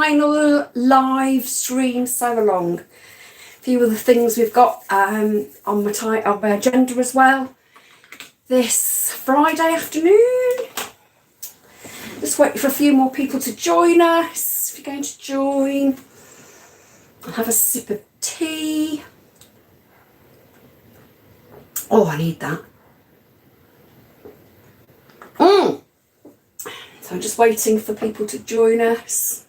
final live stream sew along. A few of the things we've got on my agenda as well this Friday afternoon. Just waiting for a few more people to join us. If you're going to join, I'll have a sip of tea. Oh, I need that. So I'm just waiting for people to join us.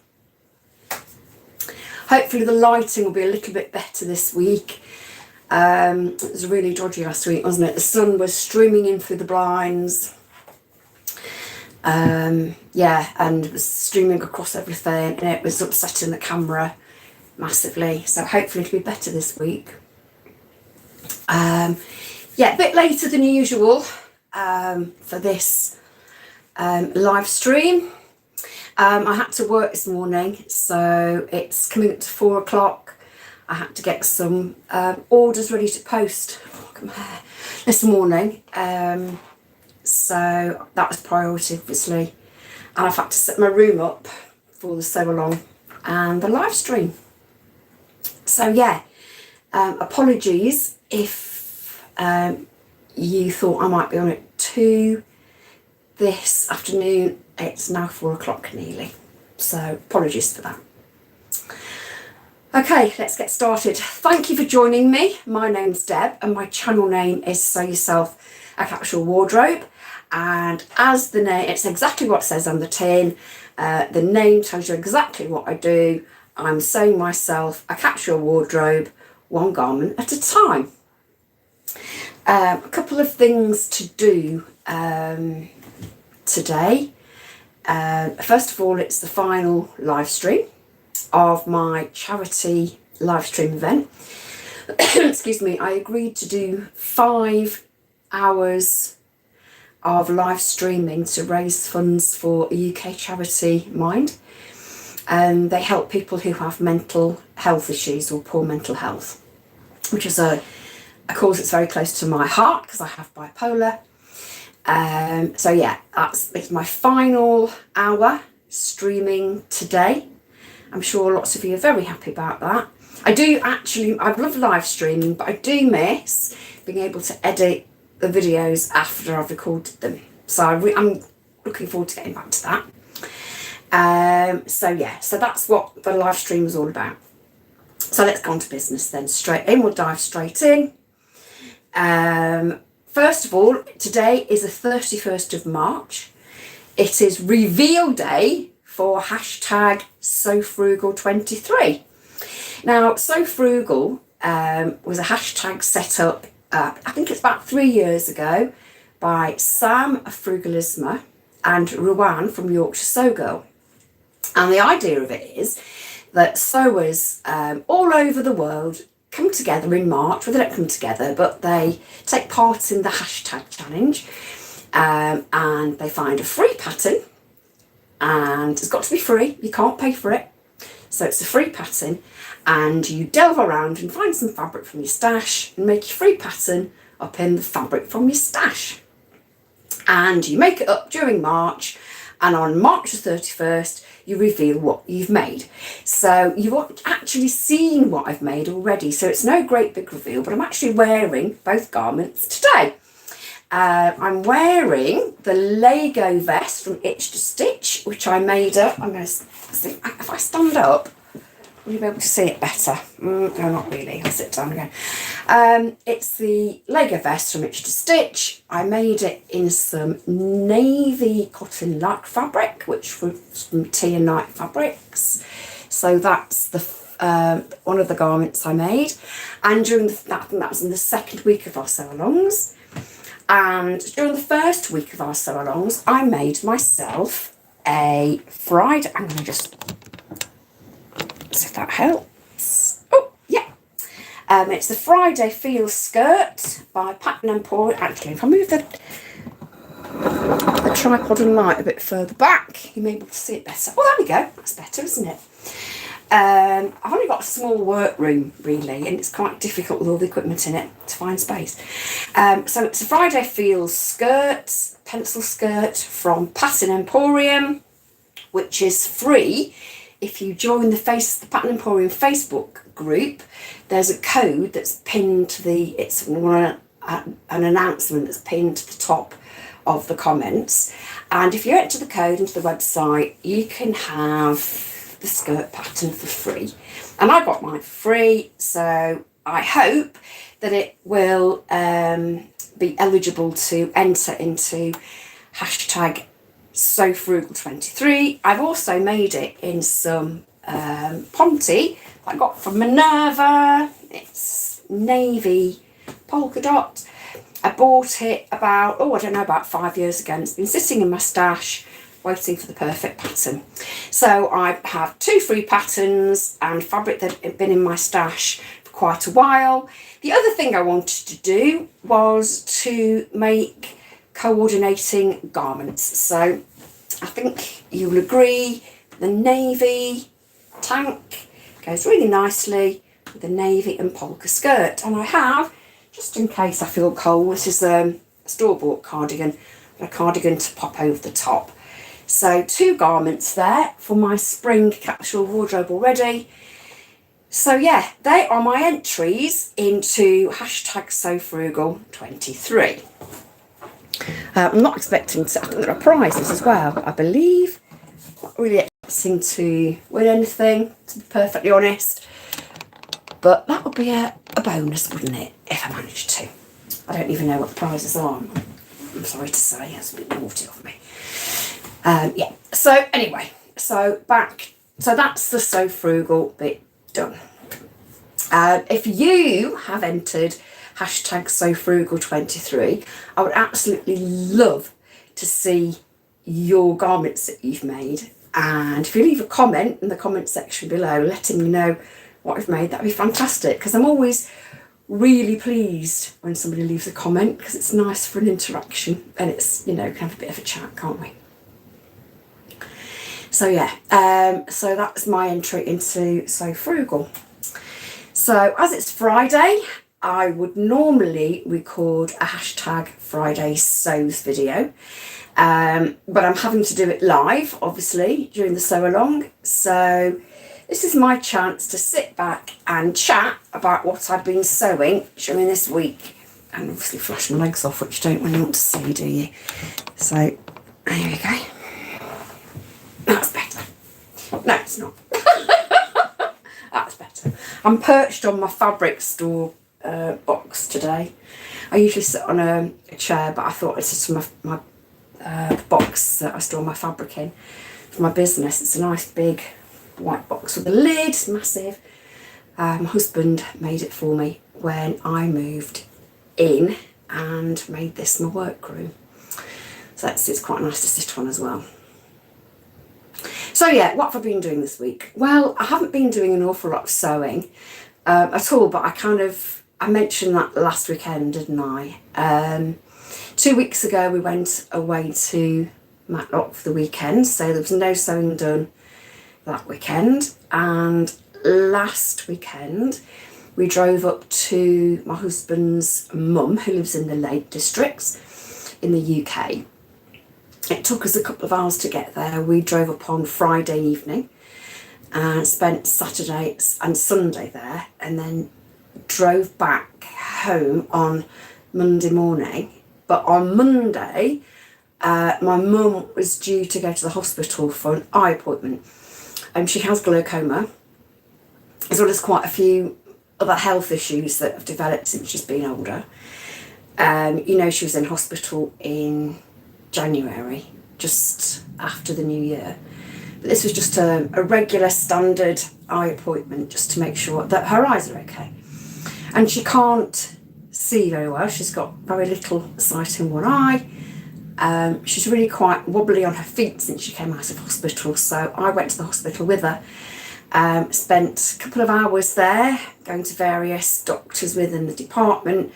Hopefully the lighting will be a little bit better this week. It was really dodgy last week, wasn't it? The sun was streaming in through the blinds. Yeah, and it was streaming across everything, and it was upsetting the camera massively. So hopefully it'll be better this week. Yeah, a bit later than usual for this live stream. I had to work this morning, so it's coming up to 4 o'clock. I had to get some orders ready to post this morning. So that was priority, obviously. And I've had to set my room up for the sew along and the live stream. So yeah, apologies if you thought I might be on at 2 this afternoon. It's now 4 o'clock nearly, so apologies for that. Okay, let's get started. Thank you for joining me. My name's Deb and my channel name is Sew Yourself a Capsule Wardrobe, and as the name, it's exactly what it says on the tin. The name tells you exactly what I do. I'm sewing myself a capsule wardrobe, one garment at a time. A couple of things to do today. First of all, it's the final live stream of my charity live stream event. Excuse me, I agreed to do 5 hours of live streaming to raise funds for a UK charity, Mind. And they help people who have mental health issues or poor mental health, which is a cause that's very close to my heart because I have bipolar. So yeah, it's my final hour streaming today. I'm sure lots of you are very happy about that. I love live streaming, but I do miss being able to edit the videos after I've recorded them. So I'm looking forward to getting back to that. So yeah, so that's what the live stream was all about. So let's go on to business then. We'll dive straight in. First of all, today is the 31st of March. It is reveal day for hashtag sewfrugal23. Now, sewfrugal was a hashtag set up, I think it's about 3 years ago, by Sam of Frugalisma and Ruan from Yorkshire Sew Girl. And the idea of it is that sewers all over the world come together in March. Well, they don't come together, but they take part in the hashtag challenge, and they find a free pattern, and it's got to be free. You can't pay for it. So it's a free pattern, and you delve around and find some fabric from your stash and make your free pattern up in the fabric from your stash. And you make it up during March, and on March the 31st, you reveal what you've made. So you've actually seen what I've made already, so it's no great big reveal, but I'm actually wearing both garments today. I'm wearing the Lego vest from Itch to Stitch, which I made up. I'm going to see if I stand up, will you be able to see it better? No, not really. I'll sit down again. It's the Lego vest from Itch to Stitch. I made it in some navy cotton light fabric, which was from Tea and Night Fabrics. So that's the one of the garments I made. And during I think that was in the second week of our sew-alongs. And during the first week of our sew-alongs, I made myself a Friday. I'm going to just see if that helps. Oh, yeah. It's the Friday Feel Skirt by Pattern Emporium. Actually, if I move the tripod and light a bit further back, you may be able to see it better. Oh, there we go. That's better, isn't it? I've only got a small workroom, really, and it's quite difficult with all the equipment in it to find space. So it's a Friday Feel skirt, pencil skirt from Pattern Emporium, which is free if you join the Pattern Emporium Facebook group, there's a code that's pinned to it's an announcement that's pinned to the top of the comments. And if you enter the code into the website, you can have the skirt pattern for free. And I got mine for free, so I hope that it will be eligible to enter into hashtag sewfrugal23. I've also made it in some Ponte I got from Minerva. It's navy polka dot. I bought it about 5 years ago, and it's been sitting in my stash waiting for the perfect pattern. So I have 2 free patterns and fabric that had been in my stash for quite a while. The other thing I wanted to do was to make coordinating garments. So I think you'll agree the navy tank goes really nicely with the navy and polka skirt. And I have, just in case I feel cold, this is a store-bought cardigan, and a cardigan to pop over the top. So 2 garments there for my spring capsule wardrobe already. So yeah, they are my entries into hashtag sewfrugal23. I'm not expecting to, I think there are prizes as well, I believe. Not really expecting to win anything, to be perfectly honest. But that would be a bonus, wouldn't it, if I managed to. I don't even know what the prizes are. I'm sorry to say, that's a bit naughty of me. Yeah, so anyway, so that's the Sew Frugal bit done. If you have entered hashtag sewfrugal23, I would absolutely love to see your garments that you've made. And if you leave a comment in the comment section below letting me know what you've made, that'd be fantastic, because I'm always really pleased when somebody leaves a comment, because it's nice for an interaction, and it's, you know, we can have a bit of a chat, can't we? So yeah, so that's my entry into Sew Frugal. So as it's Friday, I would normally record a hashtag Friday Sews video, but I'm having to do it live, obviously, during the sew along. So this is my chance to sit back and chat about what I've been sewing during this week, and obviously flash my legs off, which you don't really want to see, do you? So there we go. That's better. No, it's not. That's better. I'm perched on my fabric store box today. I usually sit on a chair, but I thought it's just my box that I store my fabric in for my business. It's a nice big white box with a lid. It's massive. My husband made it for me when I moved in and made this my workroom. So it's quite nice to sit on as well. So yeah, what have I been doing this week? Well, I haven't been doing an awful lot of sewing at all, but I mentioned that last weekend, didn't I? 2 weeks ago we went away to Matlock for the weekend, so there was no sewing done that weekend. And last weekend we drove up to my husband's mum, who lives in the Lake District in the UK. It took us a couple of hours to get there. We drove up on Friday evening and spent Saturday and Sunday there, and then drove back home on Monday morning. But on Monday, my mum was due to go to the hospital for an eye appointment. She has glaucoma, as well as quite a few other health issues that have developed since she's been older. You know, she was in hospital in January, just after the new year. But this was just a regular standard eye appointment, just to make sure that her eyes are okay. And she can't see very well. She's got very little sight in one eye. She's really quite wobbly on her feet since she came out of hospital. So I went to the hospital with her. Spent a couple of hours there, going to various doctors within the department.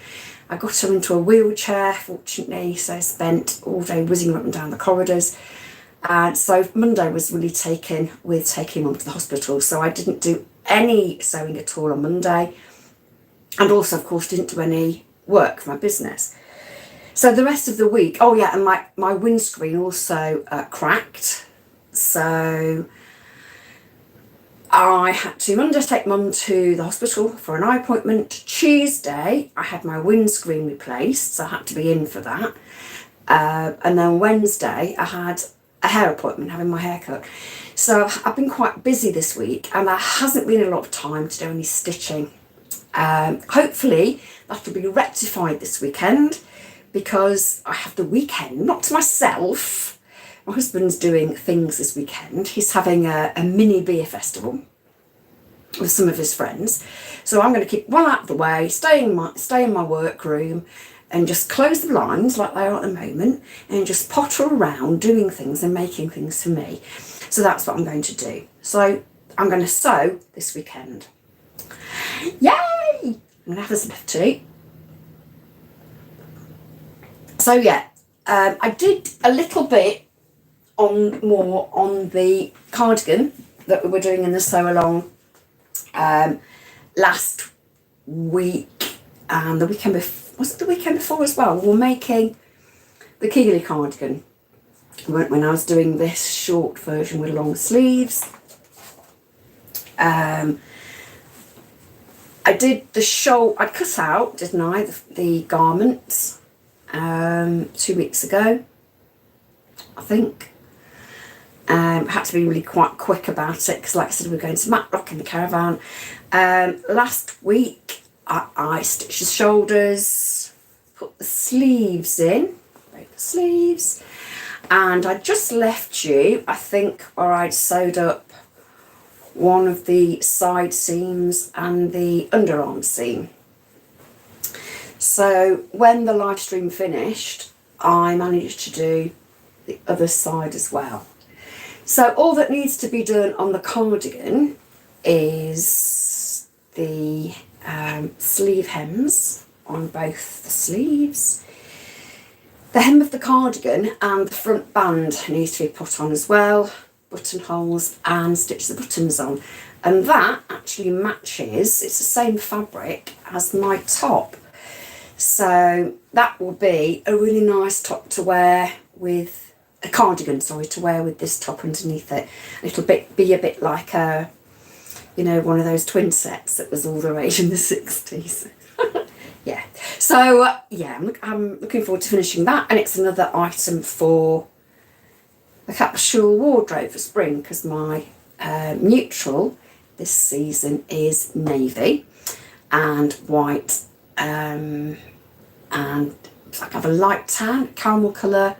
I got her into a wheelchair, fortunately, so I spent all day whizzing up and down the corridors. And so Monday was really taken with taking mum to the hospital. So I didn't do any sewing at all on Monday. And also, of course, didn't do any work for my business. So the rest of the week, oh yeah, and my windscreen also cracked. So I had to Monday take Mum to the hospital for an eye appointment. Tuesday, I had my windscreen replaced, so I had to be in for that. And then Wednesday, I had a hair appointment, having my hair cut. So I've been quite busy this week, and there hasn't been a lot of time to do any stitching. Hopefully, that'll be rectified this weekend, because I have the weekend, not to myself. My husband's doing things this weekend. He's having a mini beer festival with some of his friends. So I'm going to keep one out of the way, stay in my workroom, and just close the blinds like they are at the moment, and just potter around doing things and making things for me. So that's what I'm going to do. So I'm going to sew this weekend. Yay! I'm going to have a sniff too. So yeah, I did a little bit more on the cardigan that we were doing in the sew along last week, and the weekend before, was it the weekend before as well? We were making the Keeley cardigan when I was doing this short version with long sleeves. I did the shoulder, I cut out, didn't I, the garments 2 weeks ago, I think. Had to be really quite quick about it, because like I said, we're going to Matlock in the caravan. Last week I stitched the shoulders, put the sleeves in, break the sleeves, and I just left you, I think, where I'd sewed up one of the side seams and the underarm seam. So when the live stream finished, I managed to do the other side as well. So all that needs to be done on the cardigan is the sleeve hems on both the sleeves. The hem of the cardigan and the front band needs to be put on as well, buttonholes, and stitch the buttons on. And that actually matches, it's the same fabric as my top. So that will be a really nice top to wear with a cardigan, to wear with this top underneath it. It'll be a bit like a, you know, one of those twin sets that was all the rage in the 60s. Yeah. So yeah, I'm looking forward to finishing that, and it's another item for the Capsule wardrobe for spring, because my neutral this season is navy and white, and it's like I have a light tan, caramel colour,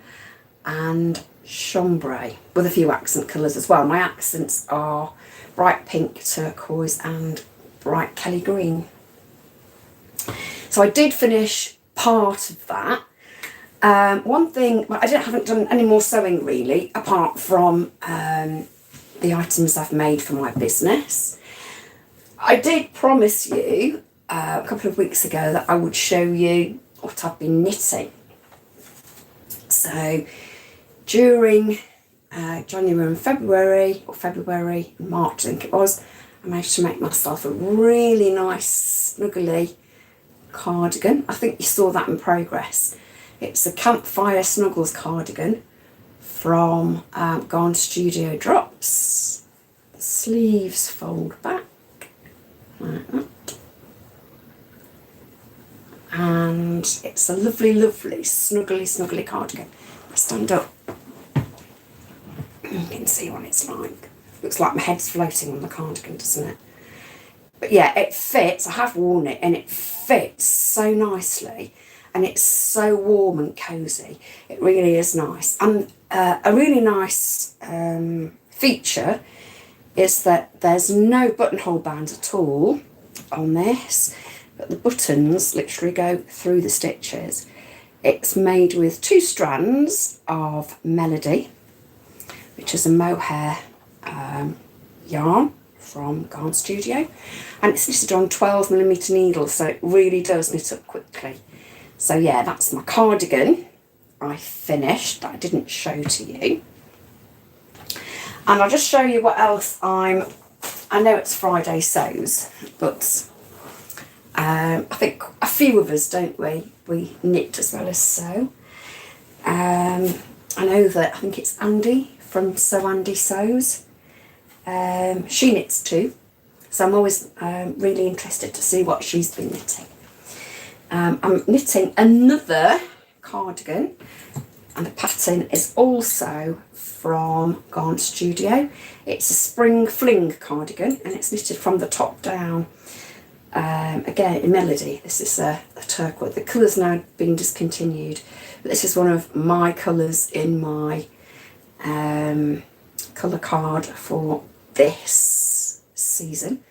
and chambray, with a few accent colours as well. My accents are bright pink, turquoise, and bright Kelly green. So I did finish part of that. One thing, well, I haven't done any more sewing really, apart from the items I've made for my business. I did promise you a couple of weeks ago that I would show you what I've been knitting. So during January and February, or February and March I think it was, I managed to make myself a really nice snuggly cardigan. I think you saw that in progress. It's a Campfire Snuggles cardigan from Garn Studio Drops. The sleeves fold back like that. And it's a lovely, lovely, snuggly cardigan. I stand up. You can see what it's like. Looks like my head's floating on the cardigan, doesn't it? But yeah, it fits. I have worn it, and it fits so nicely, and it's so warm and cosy. It really is nice. And a really nice feature is that there's no buttonhole bands at all on this, but the buttons literally go through the stitches. It's made with 2 strands of Melody, which is a mohair yarn from Garn Studio, and it's knitted on 12mm needles, so it really does knit up quickly. So yeah, that's my cardigan I finished that I didn't show to you. And I'll just show you what else I know it's Friday sews, but I think a few of us, don't we? We knit as well as sew. I know that, I think it's Andy from Sew Andy Sews. She knits too, so I'm always really interested to see what she's been knitting. I'm knitting another cardigan, and the pattern is also from Garn Studio. It's a spring fling cardigan, and it's knitted from the top down. Again, in Melody. This is a turquoise. The colour's now been discontinued, but this is one of my colours in my colour card for this season,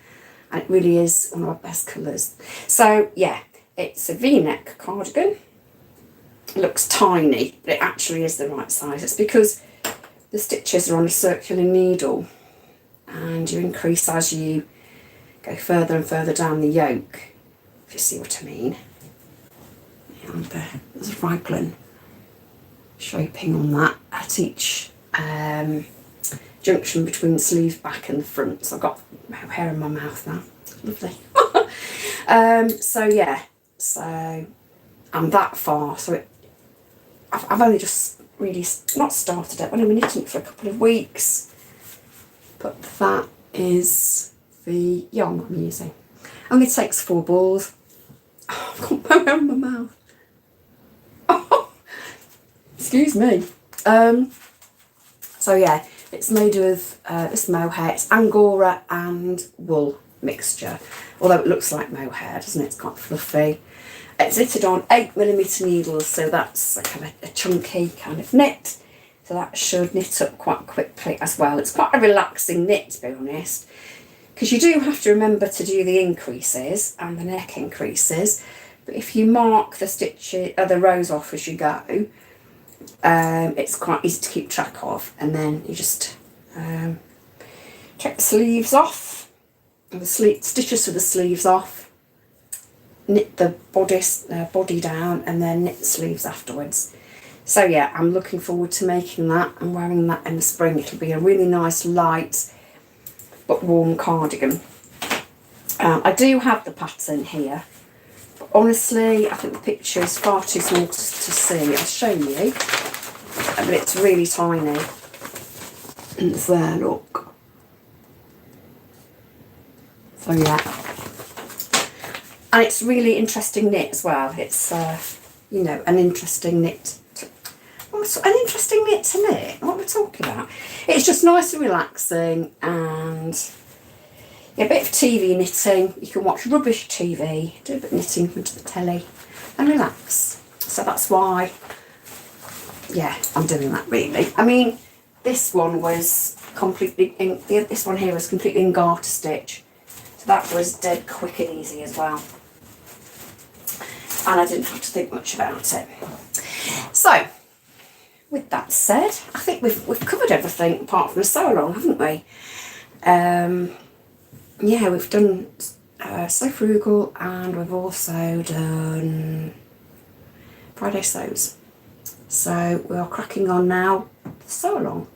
and it really is one of my best colours. So yeah, it's a V-neck cardigan. It looks tiny, but it actually is the right size. It's because the stitches are on a circular needle, and you increase as you go further and further down the yoke, if you see what I mean. And there's a raglan shaping on that at each junction between the sleeve back and the front. So I've got hair in my mouth now. Lovely. So yeah, so I'm that far. So I've only just really not started it. I've only been knitting it for a couple of weeks. But that is the yarn I'm using. Only takes 4 balls. Oh, I've got my hair in my mouth. Oh, excuse me. So yeah, it's made with this mohair. It's Angora and wool mixture, although it looks like mohair, doesn't it? It's quite fluffy. It's knitted on 8mm needles, so that's kind of a chunky kind of knit. So that should knit up quite quickly as well. It's quite a relaxing knit, to be honest, because you do have to remember to do the increases and the neck increases. But if you mark the stitches, the rows off as you go, it's quite easy to keep track of. And then you just take the sleeves off, and the stitches to the sleeves off, knit the body down, and then knit the sleeves afterwards. So yeah, I'm looking forward to making that and wearing that in the spring. It'll be a really nice light but warm cardigan. I do have the pattern here, but honestly I think the picture is far too small to see. I'll show you, but it's really tiny. And it's there, look. So yeah. And it's really interesting knit as well. It's, you know, an interesting knit. An interesting knit to knit. What we're talking about. It's just nice and relaxing, and yeah, a bit of TV knitting. You can watch rubbish TV, do a bit of knitting into the telly, and relax. So that's why, yeah, I'm doing that really. I mean, this one was completely this one here was completely in garter stitch, so that was dead quick and easy as well. And I didn't have to think much about it. So, with that said, I think we've covered everything apart from the sew along, haven't we? Yeah, we've done sewfrugal, and we've also done Friday sews. So we are cracking on now the sew along.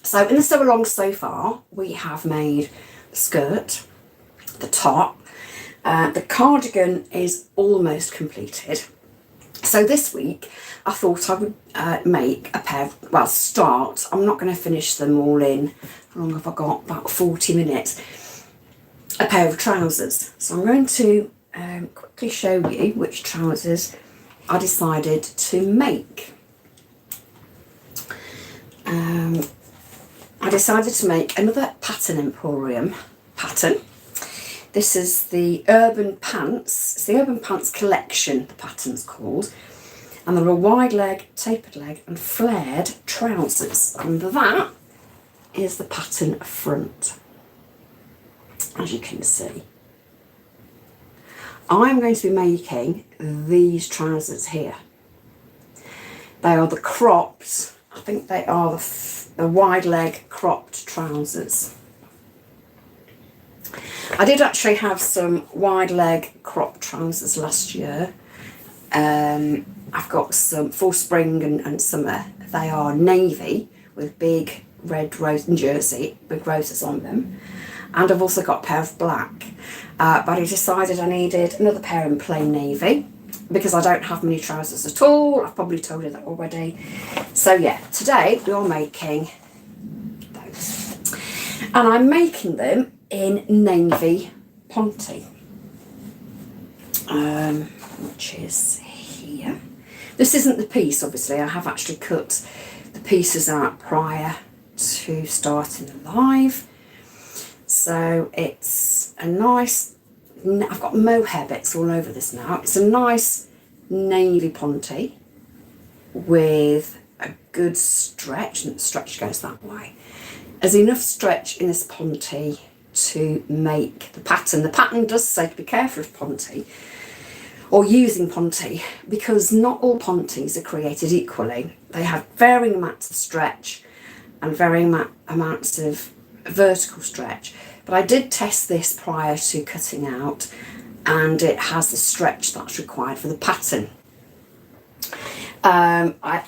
So in the sew along so far, we have made the skirt, the top, the cardigan is almost completed. So this week I thought I would make a pair of, well, start, I'm not going to finish them all in, how long have I got? About 40 minutes, a pair of trousers. So I'm going to quickly show you which trousers I decided to make. I decided to make another Pattern Emporium pattern. This is the Urban Pants. It's the Urban Pants collection, the pattern's called. And there are wide leg, tapered leg and flared trousers. And that is the pattern front, as you can see. I'm going to be making these trousers here. They are the cropped, I think they are the wide leg cropped trousers. I did actually have some wide leg cropped trousers last year. I've got some for spring and summer. They are navy with big red rose and jersey, big roses on them. And I've also got a pair of black. But I decided I needed another pair in plain navy. because I don't have many trousers at all. I've probably told you that already. So yeah, today we are making those. And I'm making them in navy ponte, which is here. This isn't the piece, obviously. I have actually cut the pieces out prior to starting the live. So it's a nice, I've got mohair bits all over this now. It's a nice navy ponte with a good stretch, and the stretch goes that way. There's enough stretch in this ponte to make the pattern. The pattern does say to be careful of ponte or using ponte, because not all pontes are created equally. They have varying amounts of stretch and varying amounts of vertical stretch. But I did test this prior to cutting out, and it has the stretch that's required for the pattern. I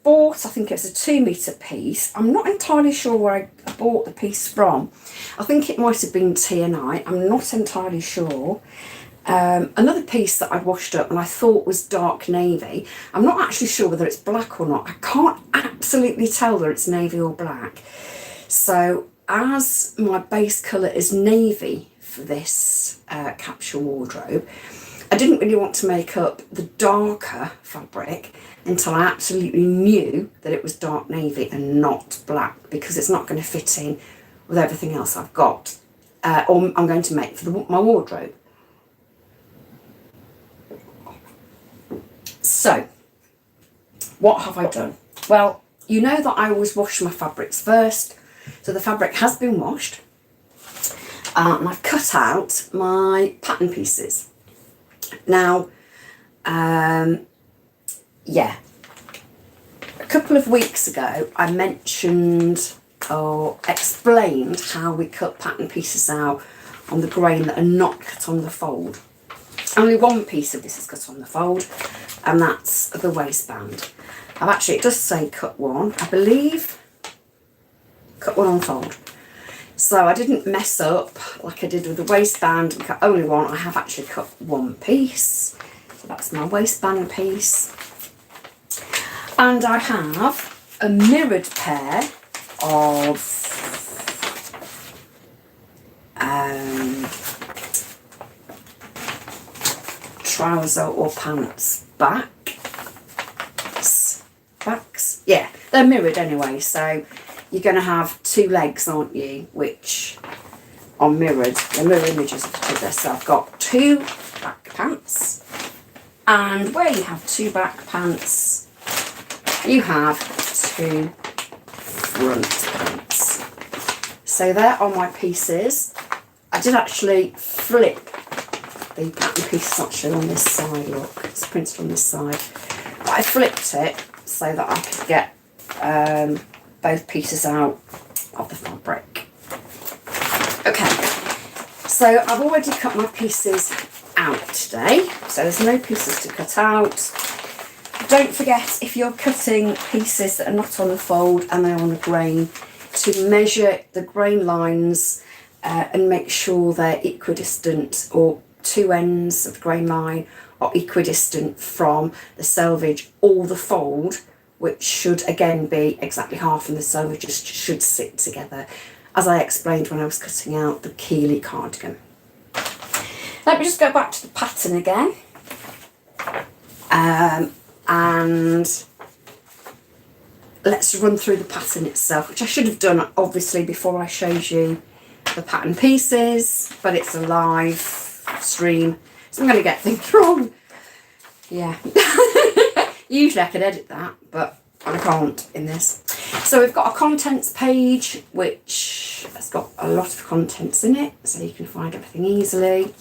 bought, I think it's a 2 metre piece. I'm not entirely sure where I bought the piece from. I think it might have been T&I. I'm not entirely sure. Another piece that I'd washed up and I thought was dark navy. I'm not actually sure whether it's black or not. I can't absolutely tell whether it's navy or black. So as my base colour is navy for this capsule wardrobe, I didn't really want to make up the darker fabric until I absolutely knew that it was dark navy and not black, because it's not going to fit in with everything else I've got, or I'm going to make for my wardrobe. So, what have I done? Well, you know that I always wash my fabrics first. So the fabric has been washed. And I've cut out my pattern pieces. Now, yeah, a couple of weeks ago I mentioned or explained how we cut pattern pieces out on the grain that are not cut on the fold. Only one piece of this is cut on the fold, and that's the waistband. It does say cut one, I believe, cut one on fold. So I didn't mess up like I did with the waistband and cut only one. I have actually cut one piece. So that's my waistband piece. And I have a mirrored pair of trouser or pants backs. Yeah, they're mirrored anyway, so you're going to have two legs, aren't you, which are mirrored. They're mirror images of each other. So I've got two back pants, and where you have two back pants, you have two front pants. So there are my pieces. I did actually flip the pattern piece actually on this side, look, it's printed on this side. But I flipped it so that I could get both pieces out of the fabric. Okay, so I've already cut my pieces out today, so there's no pieces to cut out. Don't forget, if you're cutting pieces that are not on a fold and they're on a grain, to measure the grain lines and make sure they're equidistant, or two ends of the grain line are equidistant from the selvage or the fold, which should again be exactly half, and the selvages should sit together, as I explained when I was cutting out the Keeley cardigan. Let me just go back to the pattern again, and let's run through the pattern itself, which I should have done obviously before I showed you the pattern pieces, but it's a live stream, so I'm going to get things wrong. Yeah. Usually I could edit that, but I can't in this. So we've got a contents page, which has got a lot of contents in it, so you can find everything easily.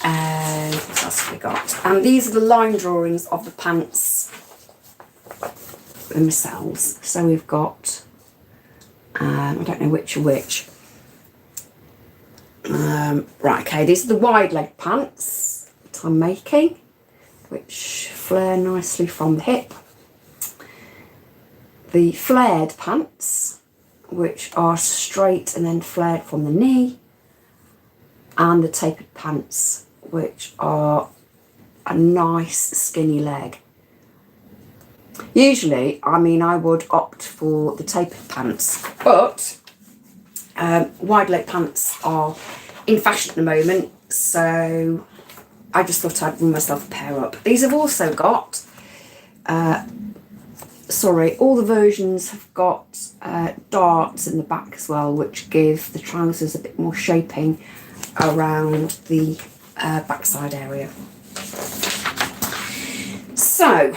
What else have we got? And these are the line drawings of the pants themselves. So we've got, I don't know which are which. Right, okay, these are the wide leg pants that I'm making, which flare nicely from the hip. The flared pants, which are straight and then flared from the knee. And the tapered pants, which are a nice skinny leg. Usually, I mean, I would opt for the tapered pants, but wide leg pants are in fashion at the moment, so I just thought I'd run myself a pair up. These have also got, all the versions have got darts in the back as well, which give the trousers a bit more shaping around the backside area. So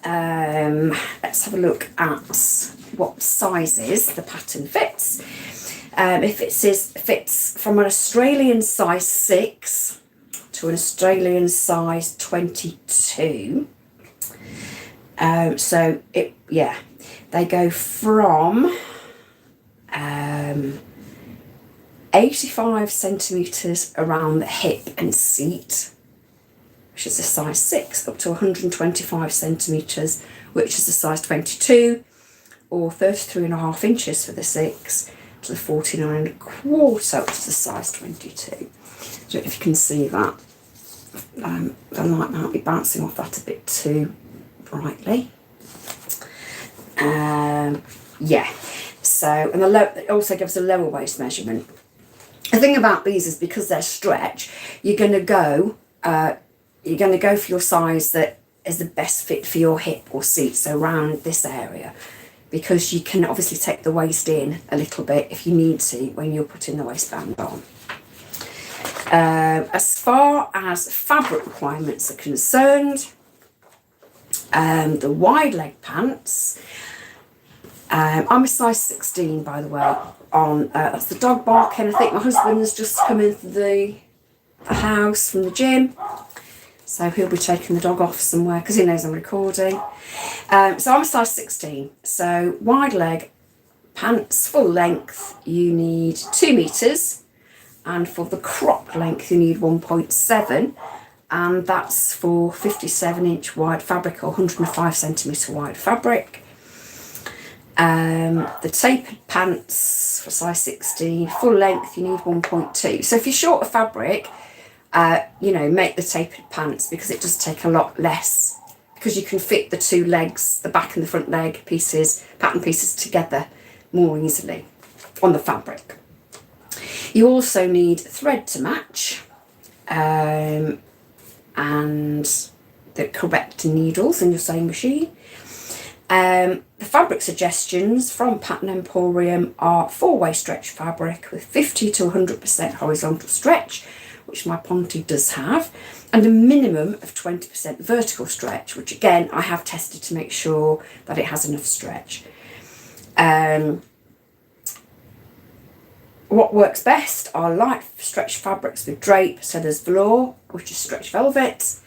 let's have a look at what sizes the pattern fits. If it says fits from an Australian size 6 to an Australian size 22. So they go from 85 centimetres around the hip and seat, which is a size 6, up to 125 centimetres, which is a size 22, or 33.5 inches for the 6, to the 49.25, which is a size 22. I don't know if you can see that. The light might be bouncing off that a bit too brightly. So, and it also gives a lower waist measurement. The thing about these is because they're stretch, you're going to go for your size that is the best fit for your hip or seat, so around this area, because you can obviously take the waist in a little bit if you need to when you're putting the waistband on. As far as fabric requirements are concerned, the wide leg pants, I'm a size 16, by the way, on that's the dog barking. I think my husband's just come into the house from the gym, so he'll be taking the dog off somewhere because he knows I'm recording. So I'm a size 16, so wide leg pants, full length, you need 2 meters, and for the crop length you need 1.7, and that's for 57-inch wide fabric or 105 centimetre wide fabric. The tapered pants for size 16, full length you need 1.2. So if you're short of fabric, make the tapered pants, because it does take a lot less, because you can fit the two legs, the back and the front leg pieces, pattern pieces together more easily on the fabric. You also need thread to match, and the correct needles in your sewing machine. The fabric suggestions from Pattern Emporium are 4-way stretch fabric with 50 to 100% horizontal stretch, which my Ponte does have, and a minimum of 20% vertical stretch, which again I have tested to make sure that it has enough stretch. What works best are light stretch fabrics with drape. So there's velour, which is stretch velvet,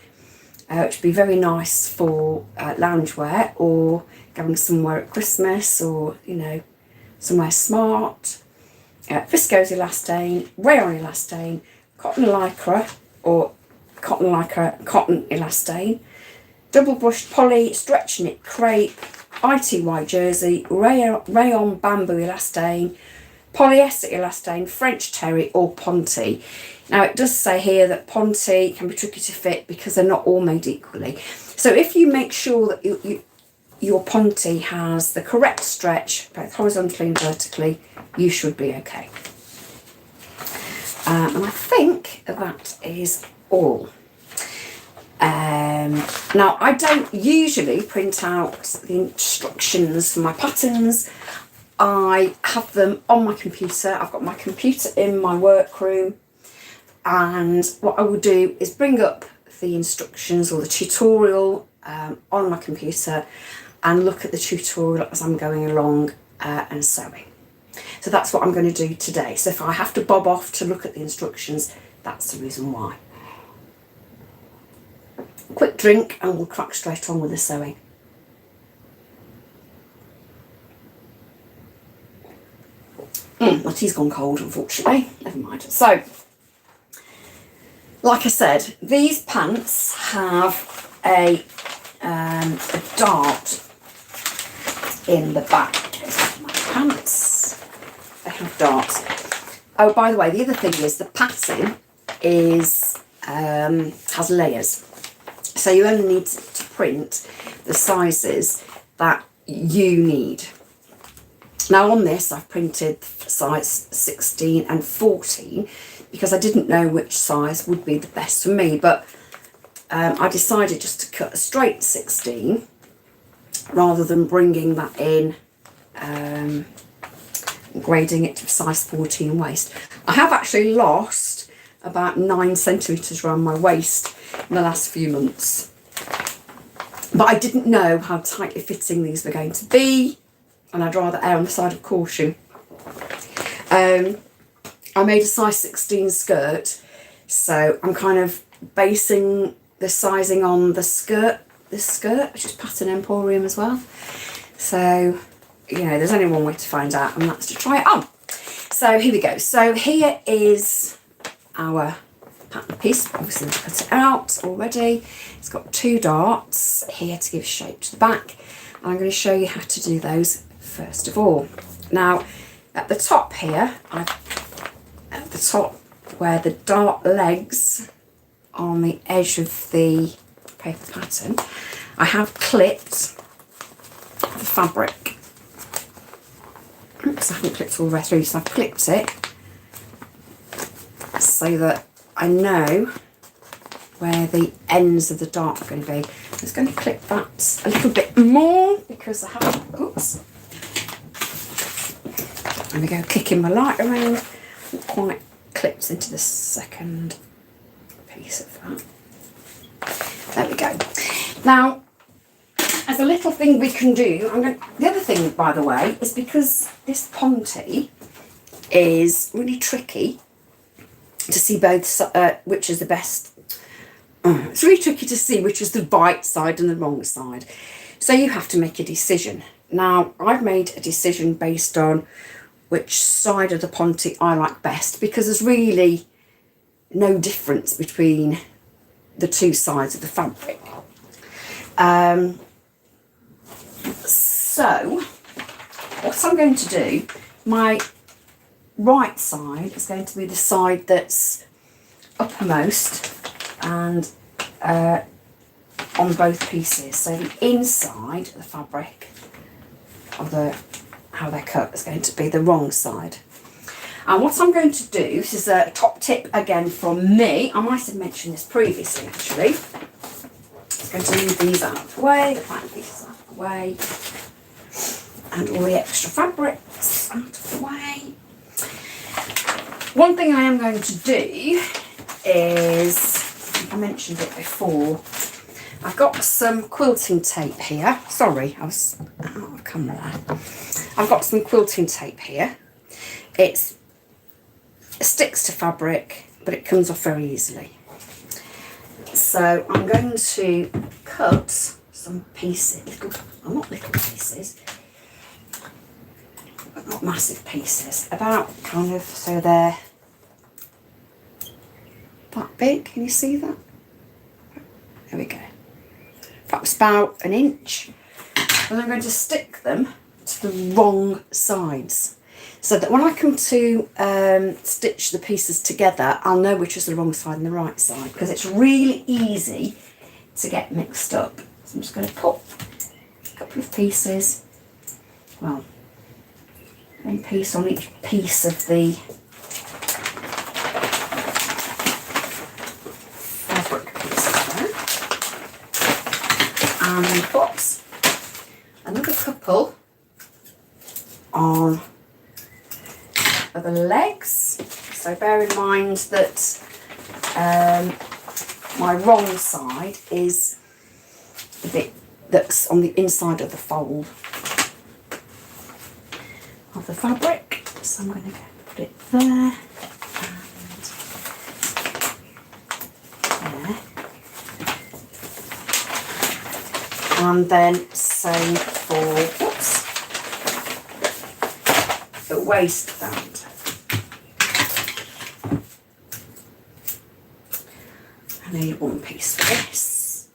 which would be very nice for loungewear or going somewhere at Christmas, or somewhere smart. Viscose elastane, rayon elastane, cotton lycra or cotton elastane, double brushed poly, stretch knit crepe, ITY jersey, rayon bamboo elastane, polyester elastane, French terry or Ponte. Now it does say here that Ponte can be tricky to fit because they're not all made equally. So if you make sure that your Ponte has the correct stretch, both horizontally and vertically, you should be okay. And I think that is all. Now I don't usually print out the instructions for my patterns. I have them on my computer. I've got my computer in my workroom, and what I will do is bring up the instructions or the tutorial on my computer and look at the tutorial as I'm going along and sewing. So that's what I'm going to do today. So if I have to bob off to look at the instructions, that's the reason why. Quick drink and we'll crack straight on with the sewing. My tea's gone cold, unfortunately. Never mind. So, like I said, these pants have a dart in the back. My pants, they have darts. Oh, by the way, the other thing is the pattern is has layers. So you only need to print the sizes that you need. Now on this I've printed size 16 and 14 because I didn't know which size would be the best for me, but I decided just to cut a straight 16 rather than bringing that in, grading it to size 14 waist. I have actually lost about 9 centimetres around my waist in the last few months, but I didn't know how tightly fitting these were going to be, and I'd rather err on the side of caution. I made a size 16 skirt, so I'm kind of basing the sizing on the skirt, this skirt, which is Pattern Emporium as well. So, you know, there's only one way to find out, and that's to try it on. So here we go. So here is our pattern piece. Obviously I've cut it out already. It's got 2 darts here to give shape to the back. And I'm going to show you how to do those first of all. Now, at the top here, at the top where the dart legs on the edge of the paper pattern, I have clipped the fabric. Oops, I haven't clipped all the way through, so I've clipped it so that I know where the ends of the dart are going to be. I'm just going to clip that a little bit more because I haven't, oops. There we go, kicking my light around. Not quite clipped into the second piece of that. There we go. Now, as a little thing we can do, the other thing, by the way, is because this ponte is really tricky to see both, which is the best. It's really tricky to see which is the right side and the wrong side. So you have to make a decision. Now, I've made a decision based on which side of the ponte I like best, because there's really no difference between the 2 sides of the fabric. So what I'm going to do, my right side is going to be the side that's uppermost and on both pieces. So the inside of the fabric of how they're cut is going to be the wrong side. And what I'm going to do, this is a top tip again from me. I might have mentioned this previously actually. I'm going to move these out of the way, the flat pieces out of the way, and all the extra fabrics out of the way. One thing I am going to do is, I mentioned it before, I've got some quilting tape here. Sorry, I was out of camera there. I've got some quilting tape here. It sticks to fabric, but it comes off very easily. So I'm going to cut some pieces, not little pieces, but not massive pieces, about kind of, so they're that big. Can you see that? There we go. Perhaps about 1 inch. And I'm going to stick them to the wrong sides, so that when I come to stitch the pieces together, I'll know which is the wrong side and the right side, because it's really easy to get mixed up. So I'm just going to put a couple of pieces, well, 1 piece on each piece of the fabric pieces there, and put another couple on the legs. So bear in mind that my wrong side is the bit that's on the inside of the fold of the fabric. So I'm going to put it there and there, and then same for, whoops, the waistband. I need 1 piece for this.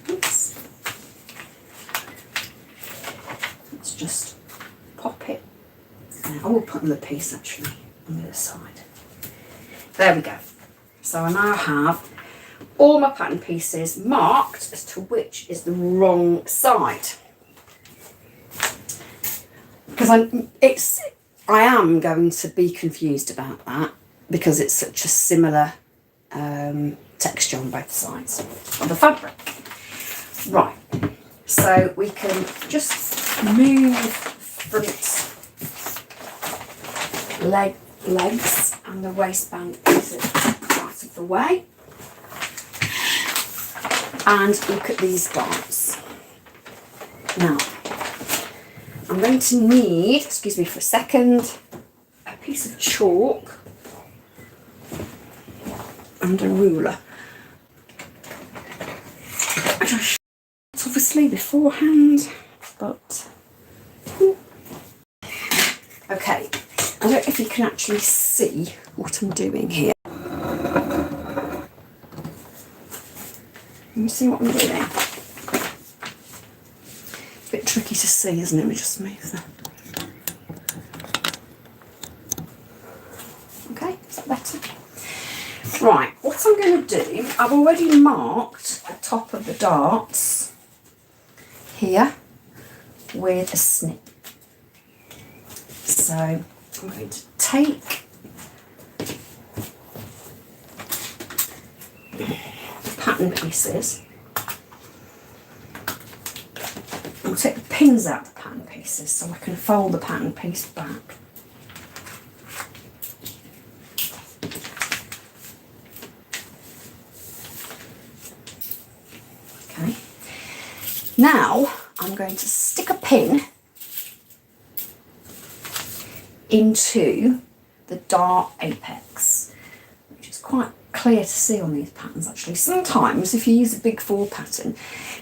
Oops. Let's just pop it. I will put another piece actually on the other side. There we go. So I now have all my pattern pieces marked as to which is the wrong side. Because I am going to be confused about that because it's such a similar texture on both sides of the fabric. Right, so we can just move front legs and the waistband is out of the way and look at these darts. Now, I'm going to need, excuse me for a second, a piece of chalk and a ruler. I just obviously beforehand, but okay. I don't know if you can actually see what I'm doing here. Can you see what I'm doing? A bit tricky to see, isn't it? Let me just move that. Okay, is that better? Right, what I'm going to do, I've already marked the top of the darts here with a snip. So I'm going to take the pattern pieces. I'll take the pins out of the pattern pieces so I can fold the pattern piece back. Okay. Now I'm going to stick a pin into the dart apex, which is quite clear to see on these patterns actually. Sometimes if you use a big 4 pattern,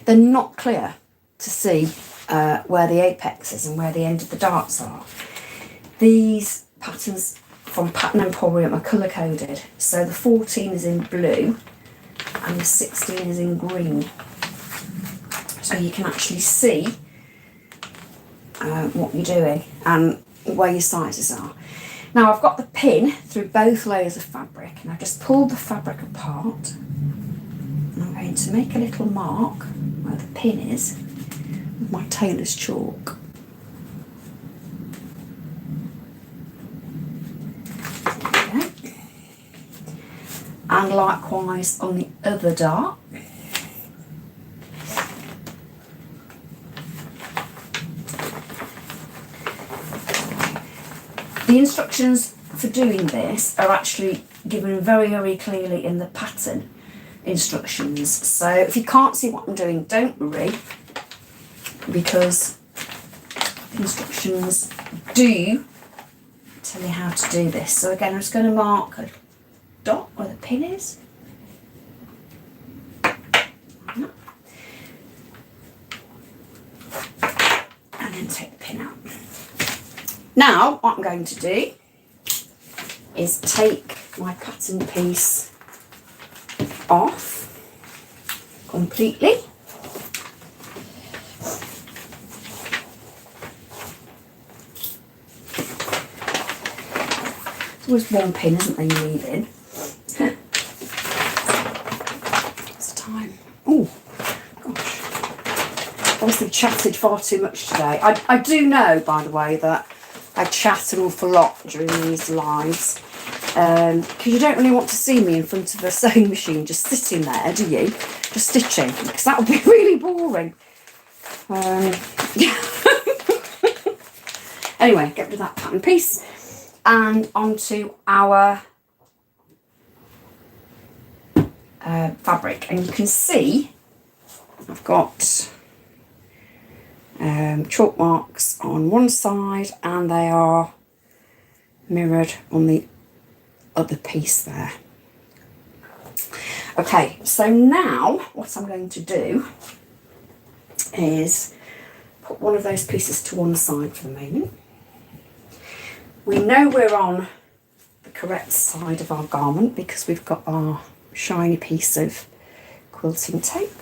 they're not clear to see where the apex is and where the end of the darts are. These patterns from Pattern Emporium are colour coded, so the 14 is in blue and the 16 is in green, so you can actually see what you're doing and where your sizes are. Now I've got the pin through both layers of fabric and I've just pulled the fabric apart and I'm going to make a little mark where the pin is with my tailor's chalk. Okay. And likewise on the other dart. The instructions for doing this are actually given very, very clearly in the pattern instructions. So if you can't see what I'm doing, don't worry, because the instructions do tell you how to do this. So again, I'm just going to mark a dot where the pin is. And then take the pin out. Now, what I'm going to do is take my pattern piece off completely. There's always one pin, isn't there, you leave in. It's time. Oh, gosh. Obviously chatted far too much today. I do know, by the way, that I chat an awful lot during these lives because you don't really want to see me in front of a sewing machine just sitting there, do you? Just stitching, because that would be really boring. Anyway, get rid of that pattern piece and onto our fabric. And you can see I've got chalk marks on one side and they are mirrored on the other piece there. Okay, so now what I'm going to do is put one of those pieces to one side for the moment. We know we're on the correct side of our garment because we've got our shiny piece of quilting tape.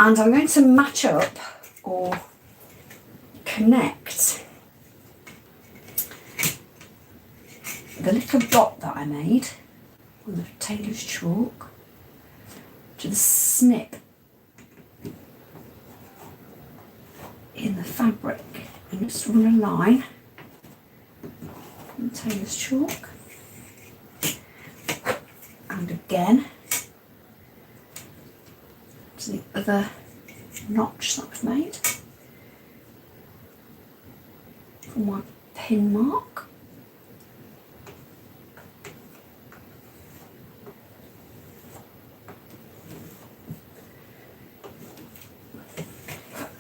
And I'm going to match up or connect the little dot that I made on the tailor's chalk to the snip in the fabric, and just run a line on the tailor's chalk, and again to the other notch that I've made for my pin mark.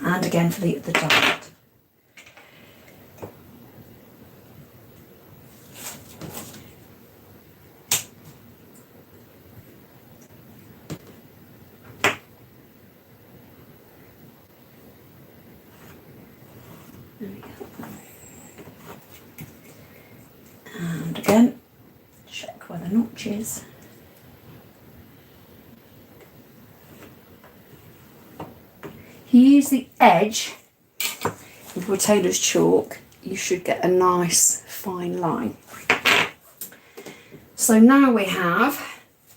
And again for the dart. There we go. And again, check where the notch is. If you use the edge of your tailor's chalk, you should get a nice fine line. So now we have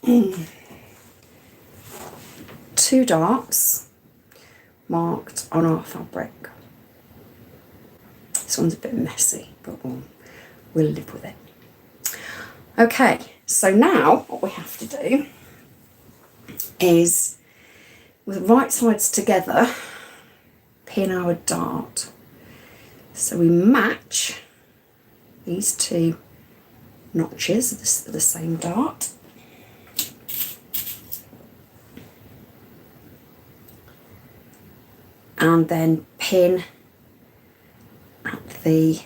2 darts marked on our fabric. This one's a bit messy, but we'll live with it. Okay, so now what we have to do is, with the right sides together, pin our dart. So we match these 2 notches of the same dart. And then pin at the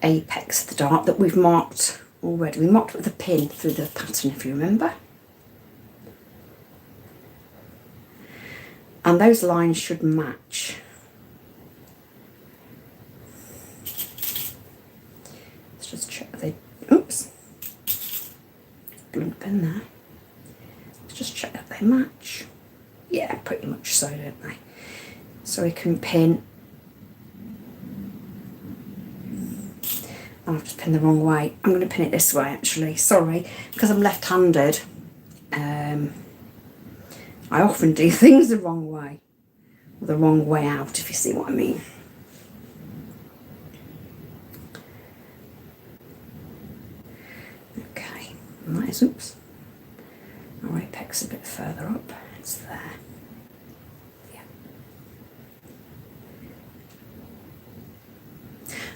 apex of the dart that we've marked already. We marked with a pin through the pattern, if you remember. And those lines should match. Let's just check they, oops, blunt pin there. Let's just check that they match. Yeah, pretty much so, don't they? So we can pin. I'll have to pin the wrong way. I'm going to pin it this way, actually. Sorry, because I'm left-handed. I often do things the wrong way, or the wrong way out, if you see what I mean. Okay, nice. Oops. Our apex a bit further up. It's there. Yeah.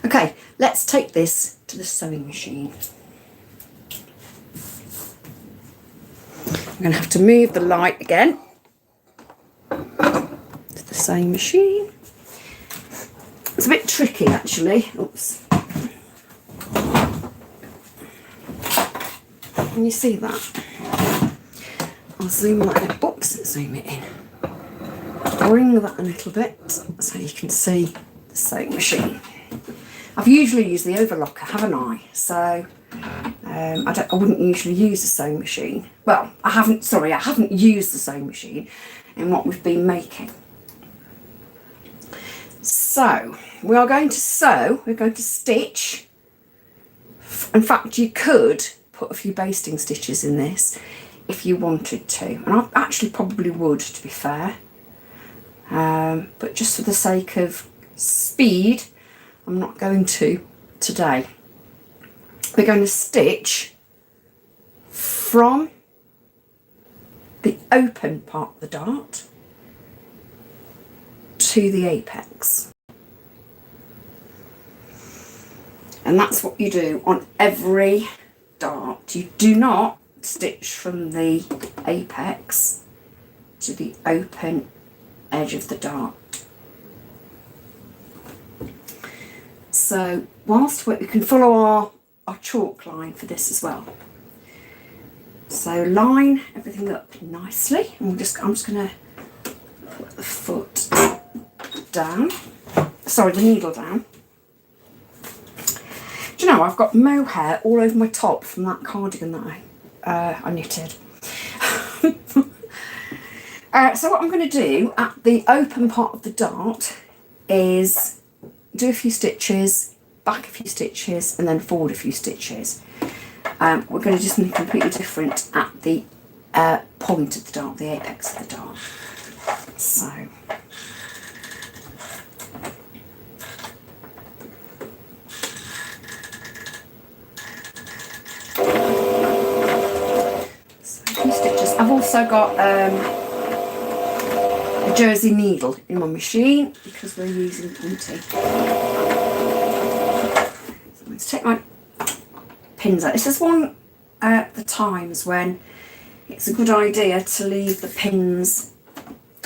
Okay, let's take this to the sewing machine. I'm going to have to move the light again to the sewing machine. It's a bit tricky, actually. Oops. Can you see that? I'll zoom that in. Oops, zoom it in. Bring that a little bit so you can see the sewing machine. I've usually used the overlocker, haven't I? So I wouldn't usually use the sewing machine. Well, I haven't used the sewing machine in what we've been making. So we are going to sew, we're going to stitch. In fact, you could put a few basting stitches in this if you wanted to. And I actually probably would, to be fair. But just for the sake of speed, I'm not going to today. We're going to stitch from the open part of the dart to the apex. And that's what you do on every dart. You do not stitch from the apex to the open edge of the dart. So whilst we can follow our chalk line for this as well. So line everything up nicely, and I'm just going to put the foot down, sorry, the needle down. Do you know, I've got mohair all over my top from that cardigan that I knitted. So what I'm going to do at the open part of the dart is do a few stitches back a few stitches and then forward a few stitches. We're going to do something completely different at the point of the dart, the apex of the dart. So a few stitches. I've also got a jersey needle in my machine because we're using plenty. So I'm going to take my pins out. This is one of the times when it's a good idea to leave the pins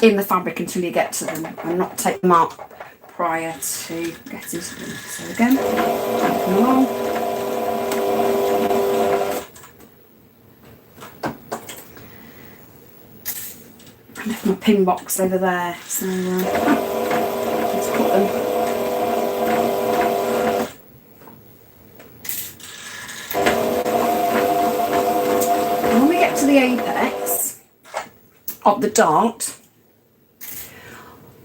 in the fabric until you get to them and not take them out prior to getting to them. So again, jumping along. I left my pin box over there, so let's put them. When we get to the apex of the dart,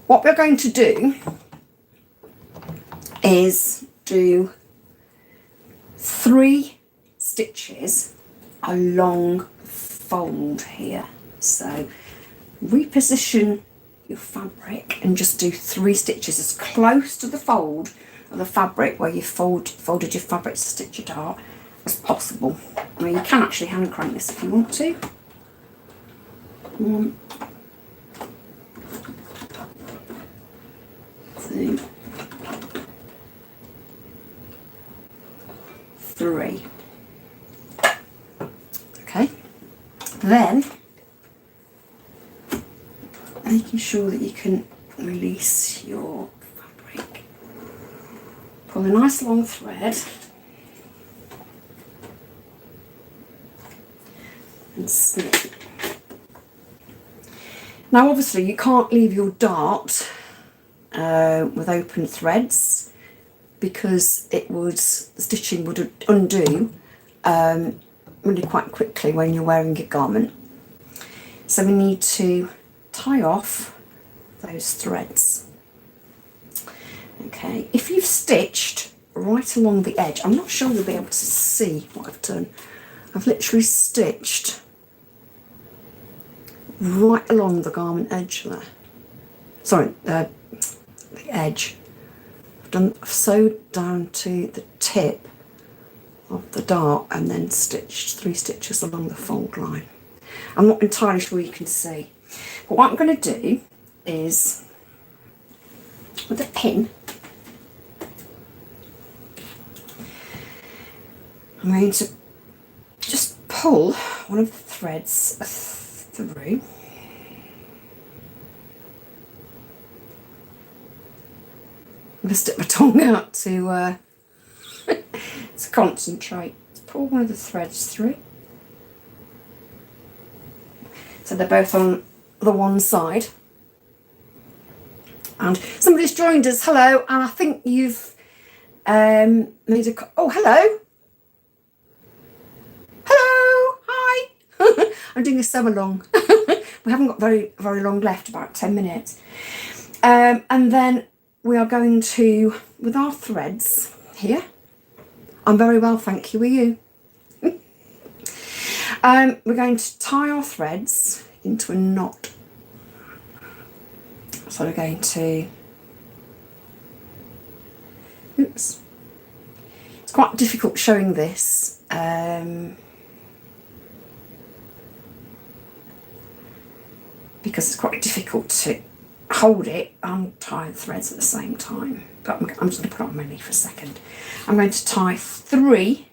what we're going to do is do 3 stitches along fold here. So reposition your fabric and just do 3 stitches as close to the fold of the fabric where you folded your fabric to stitch your dart as possible. I mean, you can actually hand crank this if you want to. 1, 2, 3. Okay, then making sure that you can release your fabric. Pull a nice long thread and snip. Now obviously you can't leave your dart with open threads because the stitching would undo really quite quickly when you're wearing your garment. So we need to tie off those threads. Okay, if you've stitched right along the edge, I'm not sure you'll be able to see what I've done. I've literally stitched right along the garment edge there. Sorry, the edge. I've sewed down to the tip of the dart and then stitched 3 stitches along the fold line. I'm not entirely sure you can see. But what I'm going to do is, with a pin, I'm going to just pull one of the threads through. I'm going to stick my tongue out to concentrate. Pull one of the threads through. So they're both on the one side. And somebody's joined us. Hello, and I think you've made a... Oh, hello. Hello. Hi. I'm doing a sew-along. We haven't got very long left, about 10 minutes. And then we are going to, with our threads here. I'm very well, thank you. Are you? We're going to tie our threads into a knot. So we're going to... Oops. It's quite difficult showing this. Because it's quite difficult to hold it and tie the threads at the same time. But I'm just going to put it on my knee for a second. I'm going to tie 3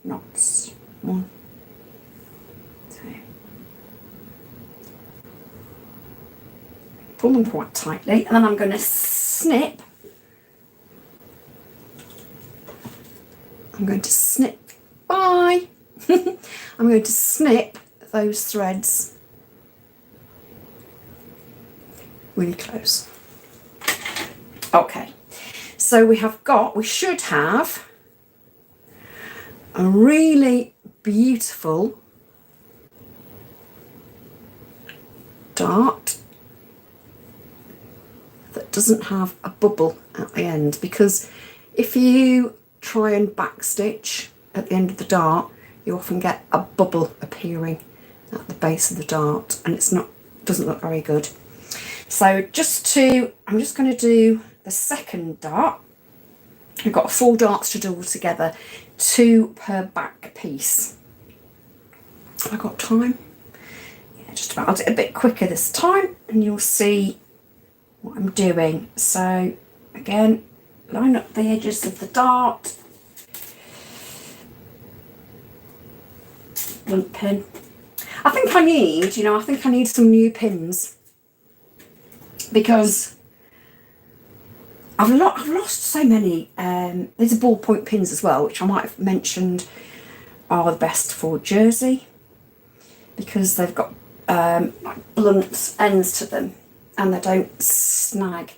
knots. 1, 2. Pull them quite tightly, and then I'm going to snip. I'm going to snip. Bye. I'm going to snip those threads really close. Okay, so we should have a really beautiful dart that doesn't have a bubble at the end, because If you try and backstitch at the end of the dart, you often get a bubble appearing at the base of the dart, and doesn't look very good. So I'm just going to do the second dart. We've got 4 darts to do all together, 2 per back piece. Have I got time? Yeah, just about. I'll do it a bit quicker this time, and you'll see what I'm doing. So again, line up the edges of the dart. Blunt pin. I think I need some new pins, because I've lost so many. These are ballpoint pins as well, which I might have mentioned are the best for jersey, because they've got like blunt ends to them, and they don't snag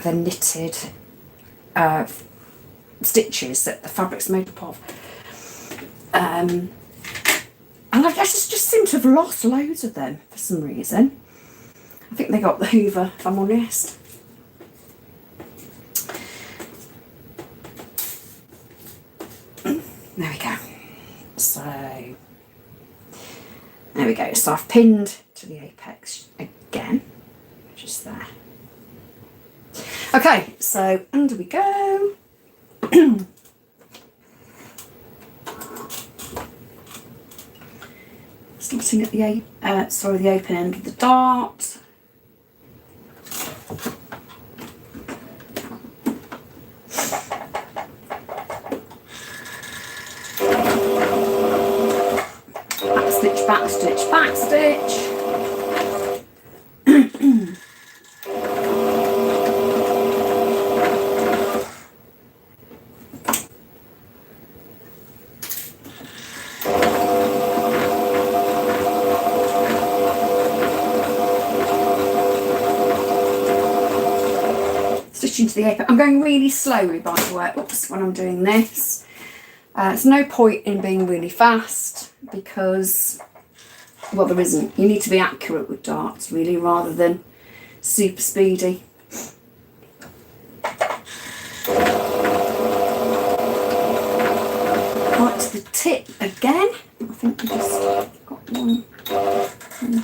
the knitted stitches that the fabric's made up of. And I just seem to have lost loads of them for some reason. I think they got the Hoover, if I'm honest. There we go. So, there we go. So I've pinned to the apex again, which is there. Okay, so under we go. Starting at the open end of the dart. Backstitch, backstitch, backstitch. Into the apex. I'm going really slowly, by the way. Oops, when I'm doing this. There's no point in being really fast, because, well, there isn't. You need to be accurate with darts, really, rather than super speedy. Right to the tip again. I think we just got one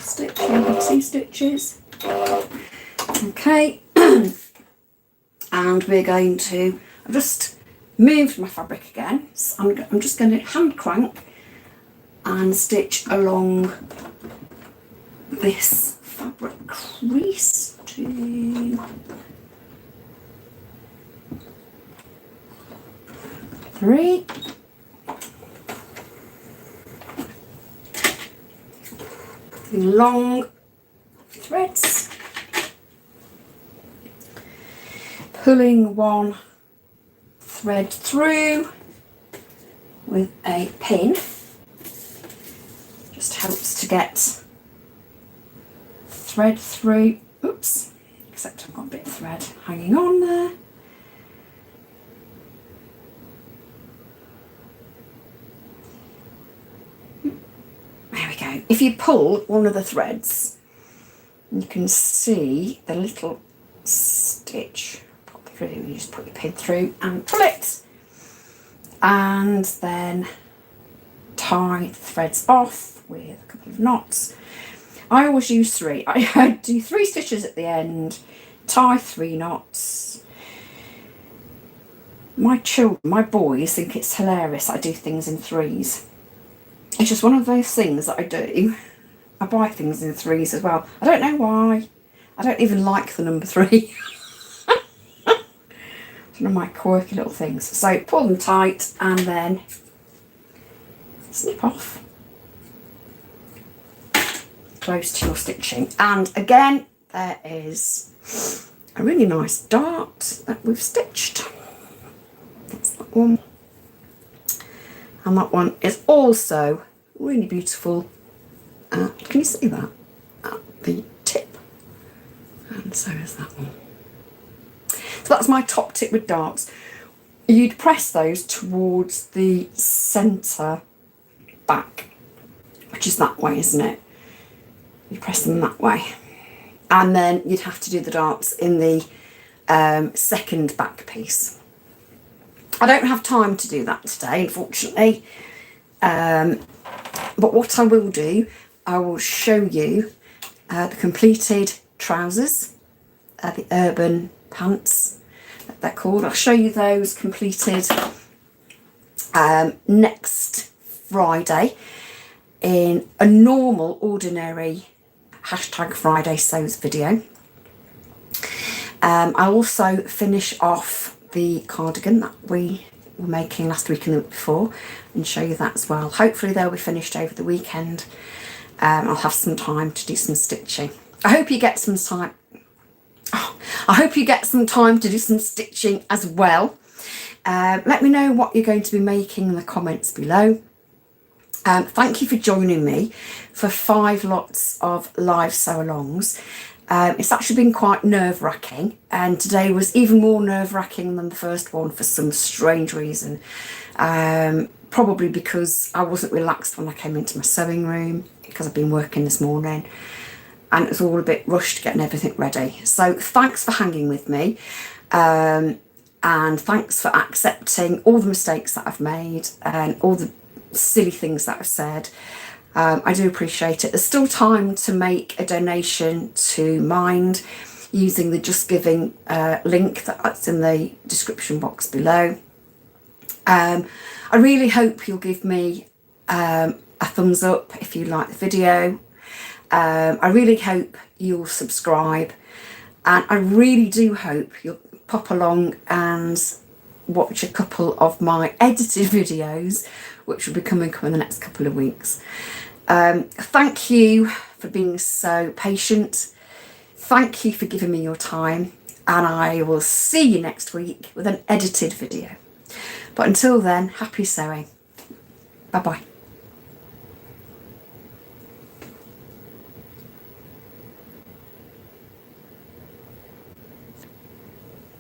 stitch, maybe 2 stitches. Okay. And we're going to, I've just moved my fabric again, so I'm just going to hand crank and stitch along this fabric crease to 3. Long threads. Pulling one thread through with a pin, just helps to get thread through. Oops, except I've got a bit of thread hanging on there. There we go. If you pull one of the threads, you can see the little stitch. You just put your pin through and pull it, and then tie the threads off with a couple of knots. I always use 3. I do 3 stitches at the end, tie 3 knots. My boys think it's hilarious I do things in 3s. It's just one of those things that I do. I buy things in 3s as well. I don't know why. I don't even like the number 3. One of my quirky little things. So pull them tight and then snip off close to your stitching. And again, there is a really nice dart that we've stitched. That's that one. And that one is also really beautiful. Can you see that? At the tip. And so is that one. So that's my top tip with darts. You'd press those towards the centre back, which is that way, isn't it? You press them that way. And then you'd have to do the darts in the second back piece. I don't have time to do that today, unfortunately. But what I will do, I will show you the completed trousers, the urban pants that they're called. I'll show you those completed next Friday in a normal, ordinary #Friday Sews video. I'll also finish off the cardigan that we were making last week and the week before and show you that as well. Hopefully they'll be finished over the weekend. I'll have some time to do some stitching. I hope you get some time. I hope you get some time to do some stitching as well. Let me know what you're going to be making in the comments below. Thank you for joining me for 5 lots of live sew-alongs. It's actually been quite nerve-wracking, and today was even more nerve-wracking than the first one for some strange reason. Probably because I wasn't relaxed when I came into my sewing room, because I've been working this morning, and it was all a bit rushed getting everything ready. So thanks for hanging with me, and thanks for accepting all the mistakes that I've made and all the silly things that I've said. I do appreciate it. There's still time to make a donation to Mind using the Just Giving link that's in the description box below. I really hope you'll give me a thumbs up if you like the video. I really hope you'll subscribe, and I really do hope you'll pop along and watch a couple of my edited videos, which will be coming in the next couple of weeks. Thank you for being so patient. Thank you for giving me your time, and I will see you next week with an edited video. But until then, happy sewing. Bye bye.